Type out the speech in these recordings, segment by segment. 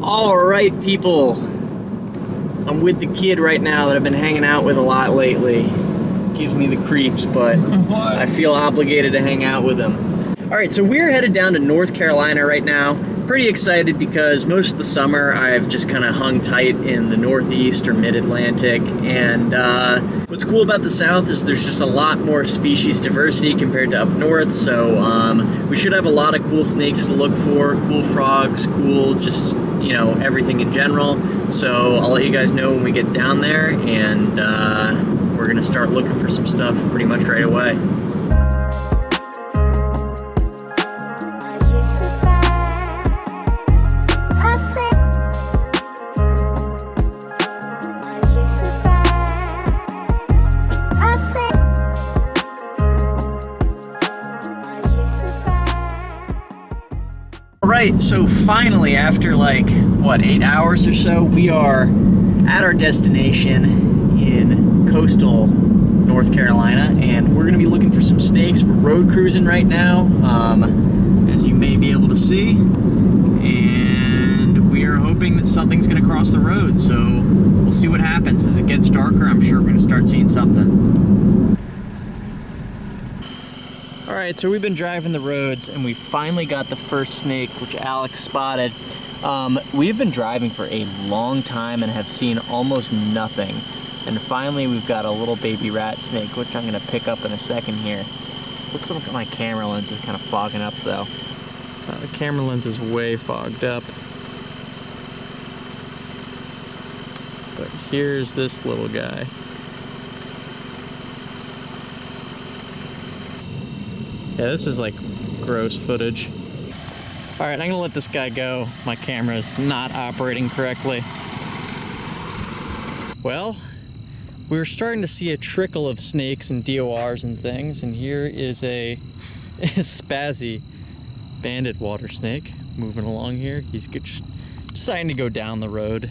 All right, people. I'm with the kid right now that I've been hanging out with a lot lately. Gives me the creeps, but I feel obligated to hang out with him. All right, so we're headed down to North Carolina right now. Pretty excited because most of the summer I've just kind of hung tight in the Northeast or Mid-Atlantic. And what's cool about the South is there's just a lot more species diversity compared to up north. So we should have a lot of cool snakes to look for, cool frogs, cool just, you know, everything in general. So I'll let you guys know when we get down there, and we're gonna start looking for some stuff pretty much right away. Alright, so finally, after like, what, 8 hours or so, we are at our destination in coastal North Carolina, and we're going to be looking for some snakes. We're road cruising right now, as you may be able to see, and we are hoping that something's going to cross the road, so we'll see what happens. As it gets darker, I'm sure we're going to start seeing something. Alright, so we've been driving the roads and we finally got the first snake, which Alex spotted. We've been driving for a long time and have seen almost nothing. And finally we've got a little baby rat snake, which I'm going to pick up in a second here. Looks like my camera lens is kind of fogging up though. The camera lens is way fogged up. But here's this little guy. Yeah, this is like gross footage. All right, I'm gonna let this guy go. My camera is not operating correctly. Well, we're starting to see a trickle of snakes and DORs and things, and here is a Spazzy banded water snake moving along here. He's just deciding to go down the road,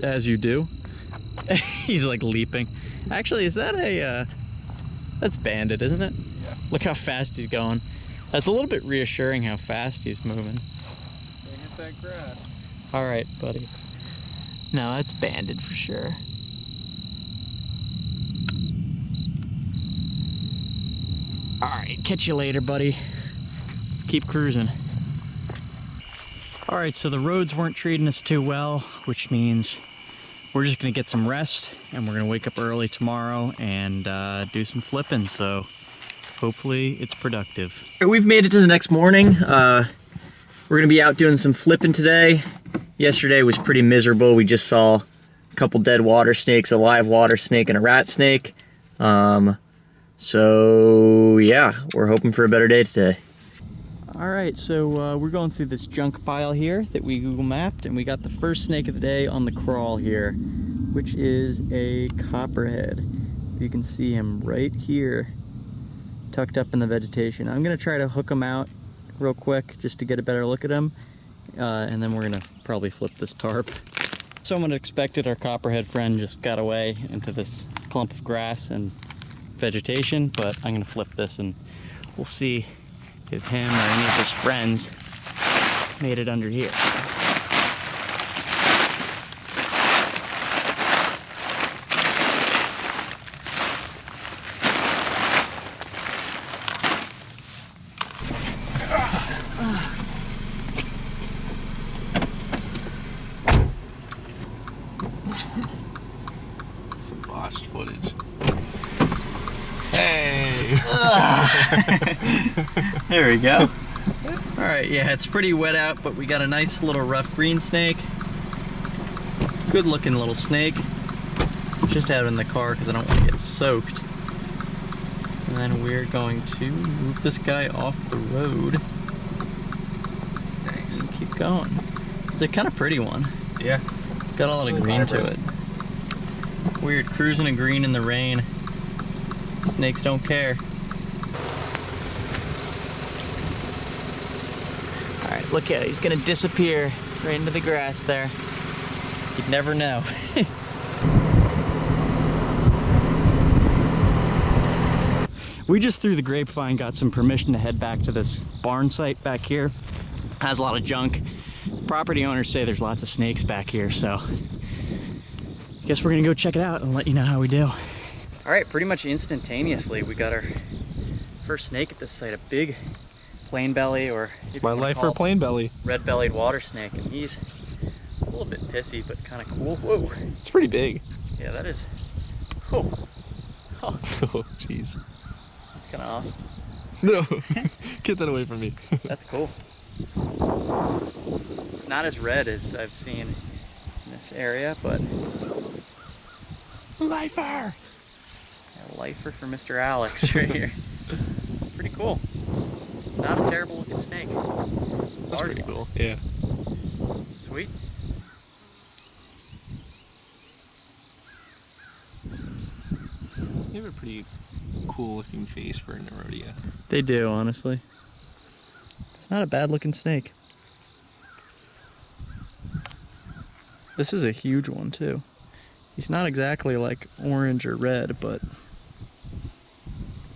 as you do. He's like leaping. Actually, is that a, that's banded, isn't it? Look how fast he's going. That's a little bit reassuring how fast he's moving. Can't hit that grass. All right, buddy. No, that's banded for sure. All right, catch you later, buddy. Let's keep cruising. All right, so the roads weren't treating us too well, which means we're just gonna get some rest, and we're gonna wake up early tomorrow and do some flipping, so hopefully it's productive. We've made it to the next morning. We're gonna be out doing some flipping today. Yesterday was pretty miserable. We just saw a couple dead water snakes, a live water snake and a rat snake. So yeah, we're hoping for a better day today. All right, so we're going through this junk pile here that we Google mapped, and we got the first snake of the day on the crawl here, which is a Copperhead. You can see him right here, tucked up in the vegetation. I'm gonna try to hook him out real quick just to get a better look at him, and then we're gonna probably flip this tarp. Someone expected our Copperhead friend just got away into this clump of grass and vegetation, but I'm gonna flip this and we'll see if him or any of his friends made it under here. Some botched footage. Hey! There we go. Alright, yeah, it's pretty wet out, but we got a nice little rough green snake. Good looking little snake. Just out in the car because I don't want to get soaked. And then we're going to move this guy off the road. Nice. And keep going. It's a kind of pretty one. Yeah. Got a lot of green to it. Weird, cruising in green in the rain. Snakes don't care. Alright, look at it. He's gonna disappear right into the grass there. You'd never know. We just through the grapevine got some permission to head back to this barn site back here. Has a lot of junk. property owners say there's lots of snakes back here, so I guess we're gonna go check it out and let you know how we do. All right, pretty much instantaneously, we got our first snake at this site, a big plain belly, or My life for a plain belly. red-bellied water snake, and he's a little bit pissy, but kind of cool. Whoa. It's pretty big. Yeah, that is. Oh. Oh, Oh, jeez. that's kind of awesome. No, get that away from me. That's cool. Not as red as I've seen in this area, but Lifer! a lifer for Mr. Alex right here. Pretty cool. Not a terrible looking snake. That's pretty cool. Yeah. Sweet. You have a pretty cool looking face for a Nerodia. They do, honestly. It's not a bad looking snake. This is a huge one too. He's not exactly like orange or red, but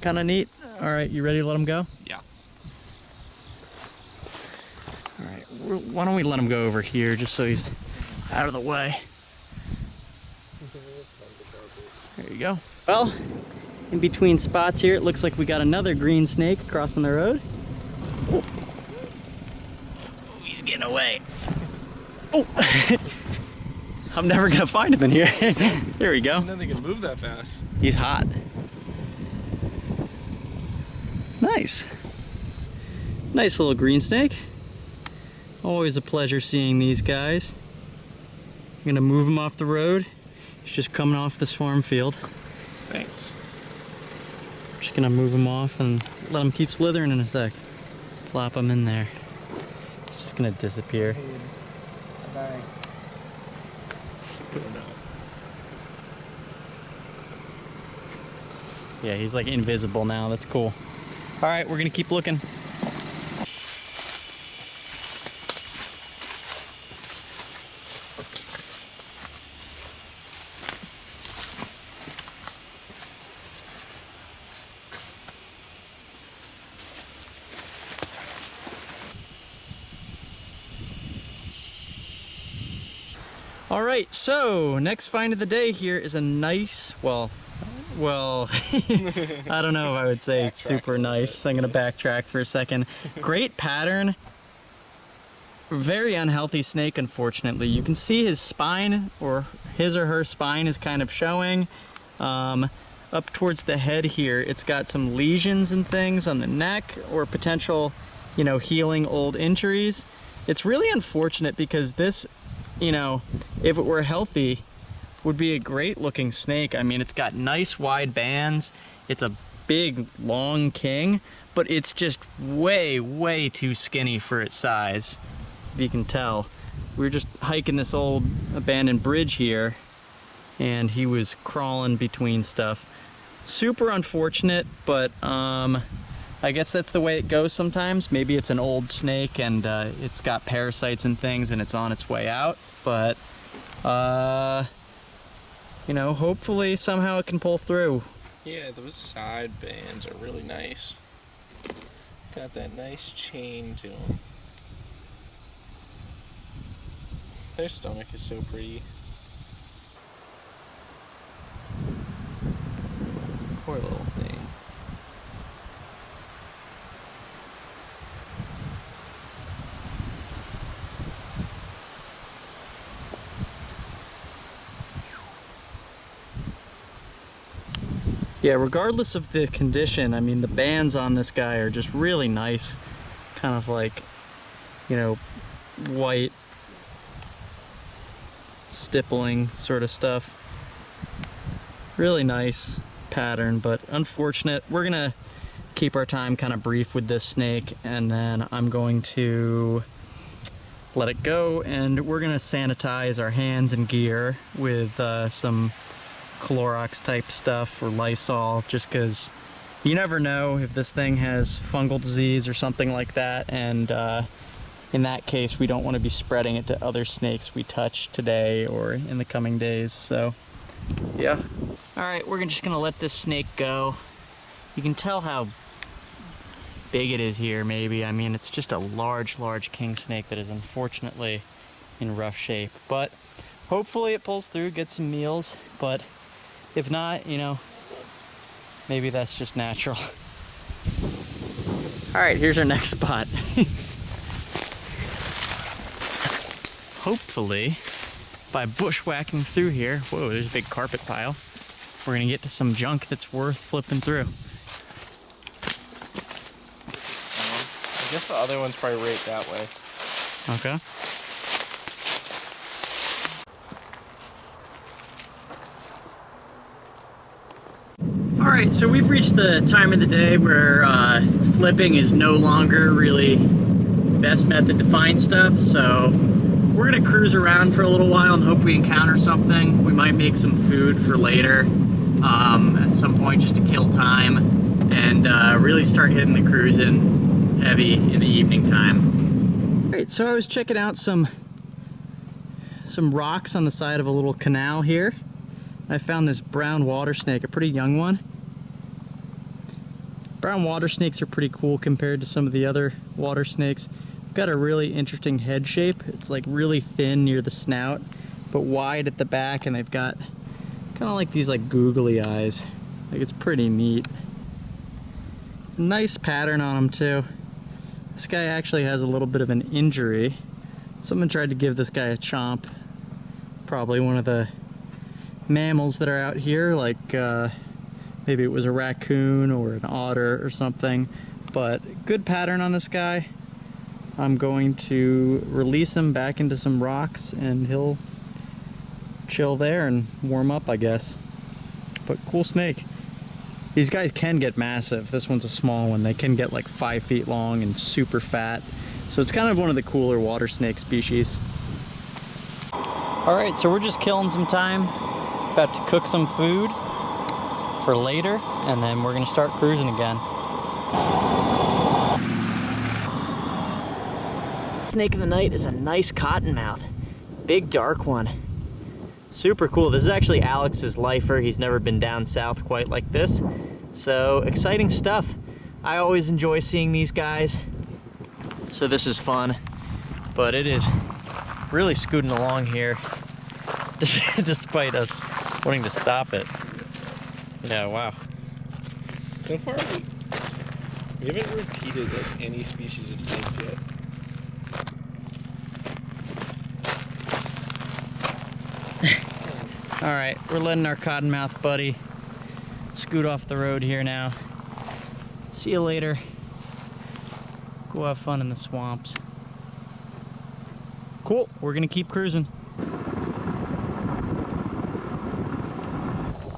kind of neat. All right, you ready to let him go? Yeah. All right, why don't we let him go over here just so he's out of the way. There you go. Well, in between spots here, it looks like we got another green snake crossing the road. Oh, he's getting away. Oh, I'm never gonna find him in here. There we go. Nothing can move that fast. He's hot. Nice. Nice little green snake. Always a pleasure seeing these guys. I'm gonna move him off the road. He's just coming off this farm field. Thanks. Just gonna move him off and let him keep slithering in a sec. Plop him in there. He's just gonna disappear. Bye. Yeah, he's like invisible now. That's cool. All right, we're gonna keep looking. All right, so next find of the day here is a nice, well, I don't know if I would say it's super nice. I'm gonna backtrack for a second. Great pattern. Very unhealthy snake, unfortunately. You can see his spine, or his or her spine, is kind of showing. Up towards the head here, it's got some lesions and things on the neck, or potential, healing old injuries. It's really unfortunate because this, if it were healthy, would be a great looking snake. I mean, it's got nice wide bands. It's a big, long king, but it's just way, way too skinny for its size. If you can tell. We were just hiking this old abandoned bridge here, and he was crawling between stuff. Super unfortunate, but I guess that's the way it goes sometimes. Maybe it's an old snake and it's got parasites and things and it's on its way out, but hopefully somehow it can pull through. Yeah, those side bands are really nice. Got that nice chain to them. Their stomach is so pretty. Poor little thing. Yeah, regardless of the condition, I mean, the bands on this guy are just really nice. Kind of like, white stippling sort of stuff. Really nice pattern, but unfortunate. We're gonna keep our time kind of brief with this snake, and then I'm going to let it go, and we're gonna sanitize our hands and gear with some Clorox type stuff or Lysol, just because you never know if this thing has fungal disease or something like that, and in that case we don't want to be spreading it to other snakes we touch today or in the coming days. So yeah. All right, we're just gonna let this snake go. You can tell how big it is here, maybe. I mean, it's just a large king snake that is unfortunately in rough shape. But hopefully it pulls through, gets some meals. But if not, you know, maybe that's just natural. All right, here's our next spot. Hopefully, by bushwhacking through here, whoa, there's a big carpet pile, we're gonna get to some junk that's worth flipping through. I guess the other one's probably right that way. Okay. All right, so we've reached the time of the day where flipping is no longer really the best method to find stuff, so we're gonna cruise around for a little while and hope we encounter something. We might make some food for later at some point just to kill time and really start hitting the cruising heavy in the evening time. All right, so I was checking out some rocks on the side of a little canal here. I found this brown water snake, a pretty young one. Brown water snakes are pretty cool compared to some of the other water snakes. Got a really interesting head shape. It's like really thin near the snout, but wide at the back, and they've got kind of like these like googly eyes. Like, it's pretty neat. Nice pattern on them too. This guy actually has a little bit of an injury. Someone tried to give this guy a chomp. Probably one of the mammals that are out here, like maybe it was a raccoon or an otter or something. But good pattern on this guy. I'm going to release him back into some rocks and he'll chill there and warm up, I guess. But cool snake. These guys can get massive. This one's a small one. They can get like 5 feet long and super fat. So it's kind of one of the cooler water snake species. All right, so we're just killing some time. About to cook some food for later, and then we're gonna start cruising again. Snake of the night is a nice cottonmouth. Big dark one. Super cool. This is actually Alex's lifer. He's never been down south quite like this. So exciting stuff. I always enjoy seeing these guys. So this is fun, but it is really scooting along here despite us wanting to stop it. Yeah, wow. So far, we haven't repeated like any species of snakes yet. All right, we're letting our cottonmouth buddy scoot off the road here now. See you later. Go have fun in the swamps. Cool, we're gonna keep cruising.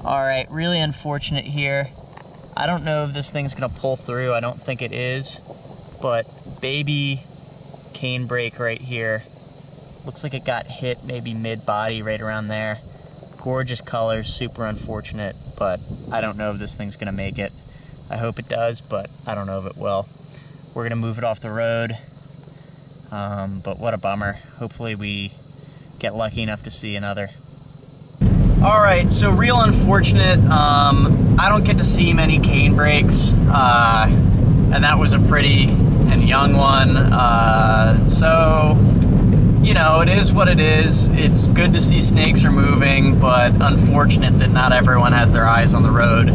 All right, really unfortunate here. I don't know if this thing's gonna pull through. I don't think it is, but baby canebrake right here. Looks like it got hit maybe mid-body right around there. Gorgeous colors, super unfortunate, but I don't know if this thing's gonna make it. I hope it does, but I don't know if it will. We're gonna move it off the road, but what a bummer. Hopefully we get lucky enough to see another. All right, so real unfortunate. I don't get to see many canebrakes, and that was a pretty and young one. So, you know, it is what it is. It's good to see snakes are moving, but unfortunate that not everyone has their eyes on the road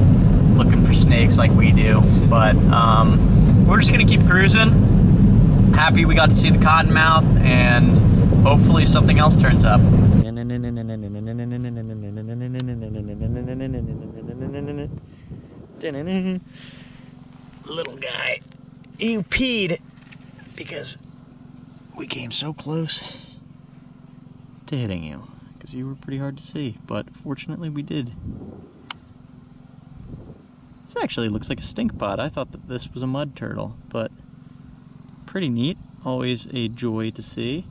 looking for snakes like we do. But we're just gonna keep cruising. Happy we got to see the cottonmouth, and hopefully something else turns up. Little guy, you peed because we came so close to hitting you, because you were pretty hard to see, but fortunately we did. This actually looks like a stink pot. I thought that this was a mud turtle, but pretty neat. Always a joy to see.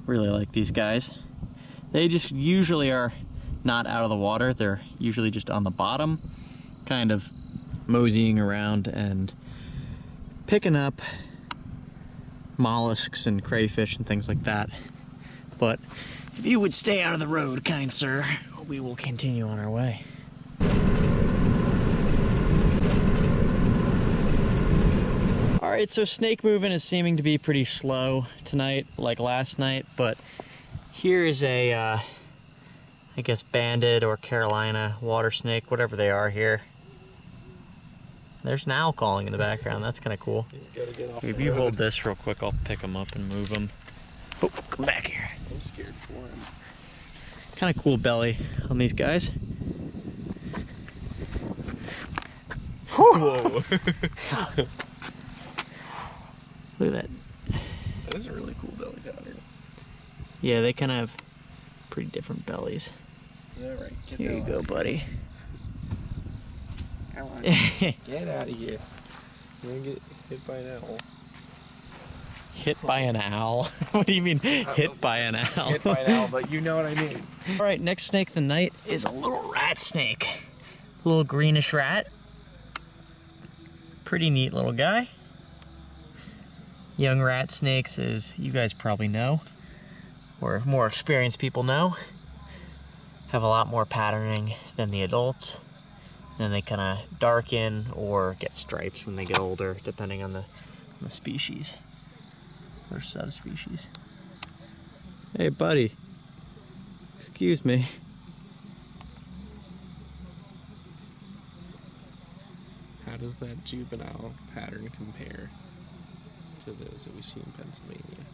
Really like these guys. They just usually are not out of the water. They're usually just on the bottom, kind of moseying around and picking up mollusks and crayfish and things like that. But if you would stay out of the road, kind sir, we will continue on our way. Alright, so snake movement is seeming to be pretty slow tonight, like last night, but here is a, I guess, banded or Carolina water snake, whatever they are here. There's an owl calling in the background, that's kind of cool. He's gotta get off If the you road. hold this real quick, I'll pick him up and move him. Oh, come back here. I'm scared for him. Kind of cool belly on these guys. Whoa! Look at that. That is a really cool belly down here. Yeah, they kind of have pretty different bellies. Yeah, right. Get Here you go, buddy. Come on. Get out of here. You're gonna get hit by an owl. Hit by an owl? What do you mean, hit by an owl? Hit by an owl, but you know what I mean. Alright, next snake of the night is a little rat snake. A little greenish rat. Pretty neat little guy. Young rat snakes, as you guys probably know, or more experienced people know, have a lot more patterning than the adults. And they kind of darken or get stripes when they get older, depending on the species or subspecies. Hey, buddy. Excuse me. How does that juvenile pattern compare to those that we see in Pennsylvania?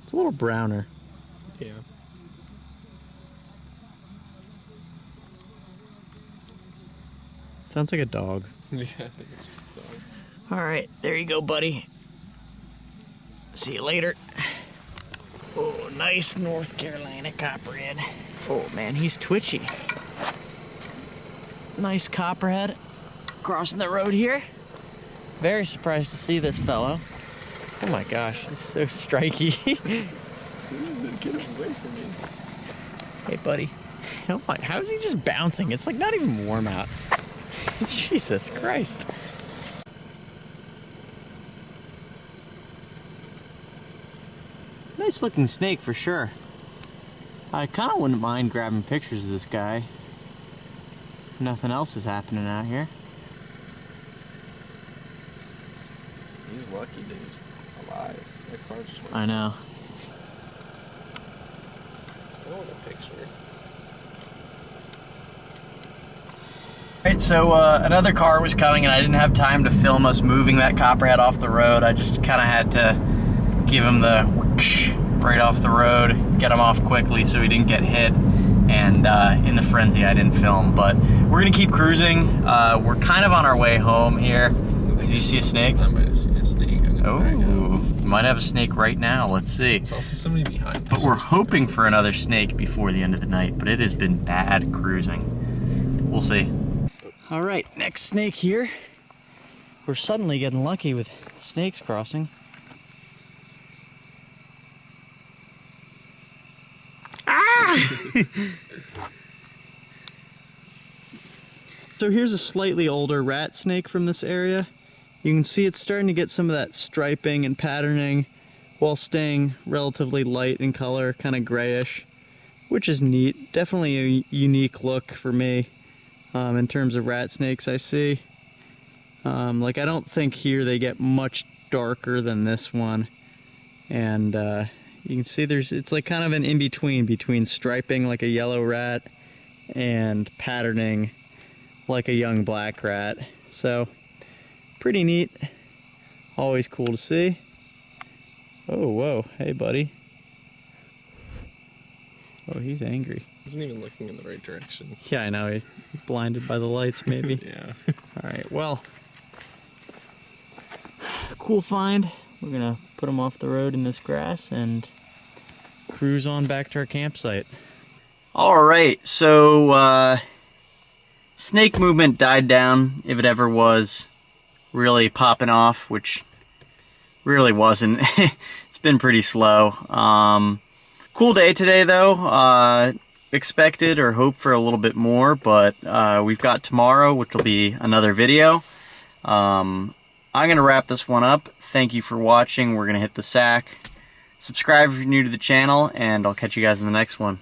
It's a little browner. Yeah. Sounds like a dog. Yeah, I think it's just a dog. Alright, there you go, buddy. See you later. Oh, nice North Carolina Copperhead. Oh man, he's twitchy. Nice Copperhead crossing the road here. Very surprised to see this fellow. Oh my gosh, he's so striky. Get away from me. Hey, buddy. Oh my, how is he just bouncing? It's like not even warm out. Jesus Christ. Nice looking snake for sure. I kind of wouldn't mind grabbing pictures of this guy. Nothing else is happening out here. He's lucky that he's alive. That car just went. I know. I want a picture. Alright, so another car was coming and I didn't have time to film us moving that Copperhead off the road. I just kind of had to give him the whoosh right off the road, get him off quickly so he didn't get hit. And in the frenzy, I didn't film. But we're gonna keep cruising. We're kind of on our way home here. Did you see a snake? I might have seen a snake. Oh, you might have a snake right now. Let's see. There's also somebody behind us. But we're hoping for another snake before the end of the night, but it has been bad cruising. We'll see. All right, next snake here. We're suddenly getting lucky with snakes crossing. Ah! So here's a slightly older rat snake from this area. You can see it's starting to get some of that striping and patterning while staying relatively light in color, kind of grayish, which is neat. Definitely a unique look for me in terms of rat snakes I see. Like I don't think here they get much darker than this one. And you can see it's like kind of an in-between between striping like a yellow rat and patterning like a young black rat. So pretty neat. Always cool to see. Oh, whoa. Hey, buddy. Oh, he's angry. He isn't even looking in the right direction. Yeah, I know. He's blinded by the lights, maybe. Yeah. Alright, well. Cool find. We're going to put him off the road in this grass and cruise on back to our campsite. Alright, so snake movement died down, if it ever was really popping off, which really wasn't. It's been pretty slow. Cool day today though. Expected or hoped for a little bit more, but we've got tomorrow, which will be another video. I'm gonna wrap this one up. Thank you for watching. We're gonna hit the sack. Subscribe if you're new to the channel, and I'll catch you guys in the next one.